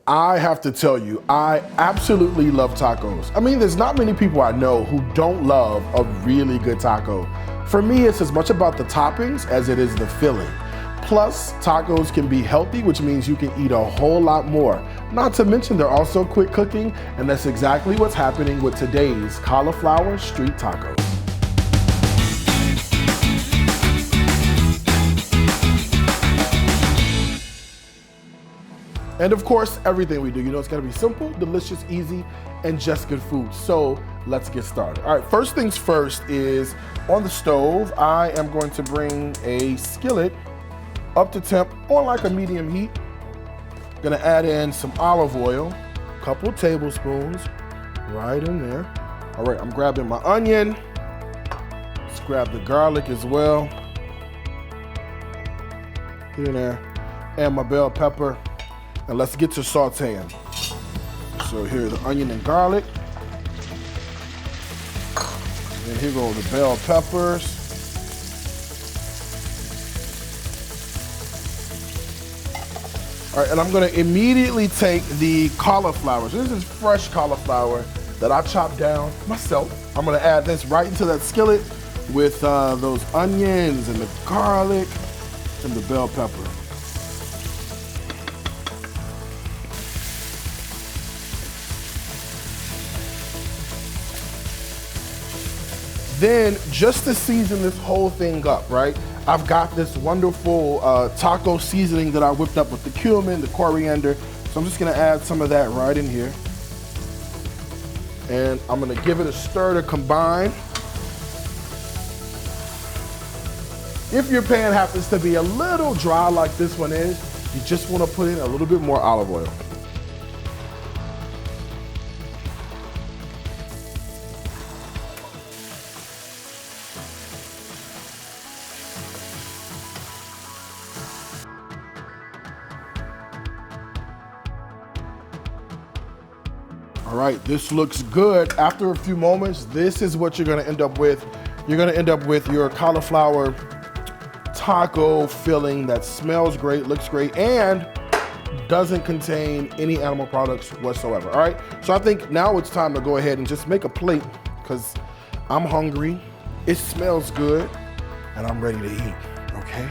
I have to tell you, I absolutely love tacos. I mean, there's not many people I know who don't love a really good taco. For me, it's as much about the toppings as it is the filling. Plus, tacos can be healthy, which means you can eat a whole lot more. Not to mention they're also quick cooking, and that's exactly what's happening with today's cauliflower street tacos. And of course, everything we do, you know, it's gotta be simple, delicious, easy, and just good food. So let's get started. All right, first things first is on the stove, I am going to bring a skillet up to temp on like a medium heat. Gonna add in some olive oil, a couple tablespoons right in there. All right, I'm grabbing my onion. Let's grab the garlic as well. Get in there, and my bell pepper. And let's get to sauteing. So here's the onion and garlic. And here go the bell peppers. All right, and I'm gonna immediately take the cauliflower. So this is fresh cauliflower that I chopped down myself. I'm gonna add this right into that skillet with those onions and the garlic and the bell pepper. Then, just to season this whole thing up, right? I've got this wonderful taco seasoning that I whipped up with the cumin, the coriander. So I'm just gonna add some of that right in here. And I'm gonna give it a stir to combine. If your pan happens to be a little dry like this one is, you just wanna put in a little bit more olive oil. All right, this looks good. After a few moments, this is what you're gonna end up with. You're gonna end up with your cauliflower taco filling that smells great, looks great, and doesn't contain any animal products whatsoever, all right? So I think now it's time to go ahead and just make a plate because I'm hungry, it smells good, and I'm ready to eat, okay?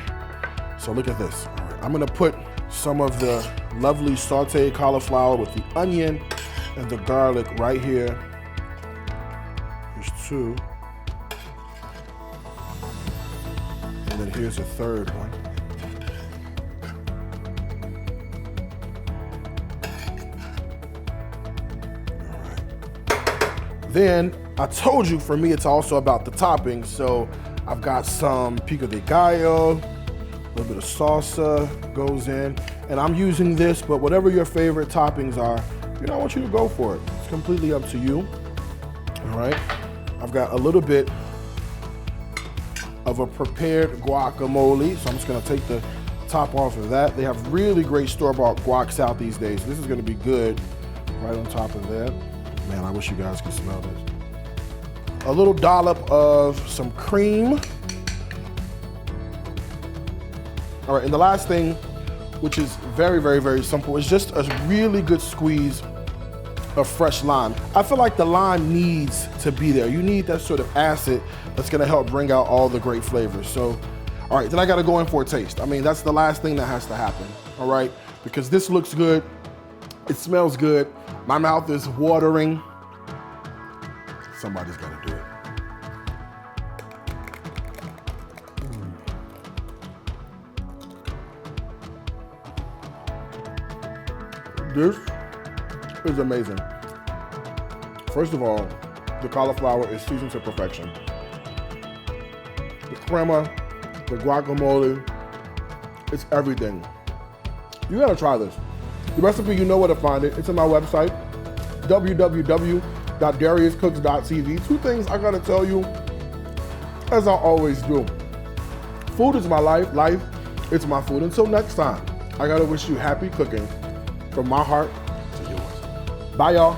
So look at this. All right, I'm gonna put some of the lovely sauteed cauliflower with the onion and the garlic right here. Here's two. And then here's a third one. All right. Then, I told you for me it's also about the toppings, so I've got some pico de gallo, a little bit of salsa goes in, and I'm using this, but whatever your favorite toppings are, you know, I want you to go for it. It's completely up to you, all right? I've got a little bit of a prepared guacamole, so I'm just gonna take the top off of that. They have really great store-bought guacs out these days. This is gonna be good right on top of that. Man, I wish you guys could smell this. A little dollop of some cream. All right, and the last thing, which is very, very, very simple, is just a really good squeeze of fresh lime. I feel like the lime needs to be there. You need that sort of acid that's gonna help bring out all the great flavors. So, all right, then I gotta go in for a taste. I mean, that's the last thing that has to happen, all right? Because this looks good, it smells good, my mouth is watering. Somebody's gotta do it. This is amazing. First of all, the cauliflower is seasoned to perfection. The crema, the guacamole, it's everything. You gotta try this. The recipe, you know where to find it. It's on my website, www.dariuscooks.tv. Two things I gotta tell you, as I always do. Food is my life, it's my food. Until next time, I gotta wish you happy cooking from my heart to yours. Bye, y'all.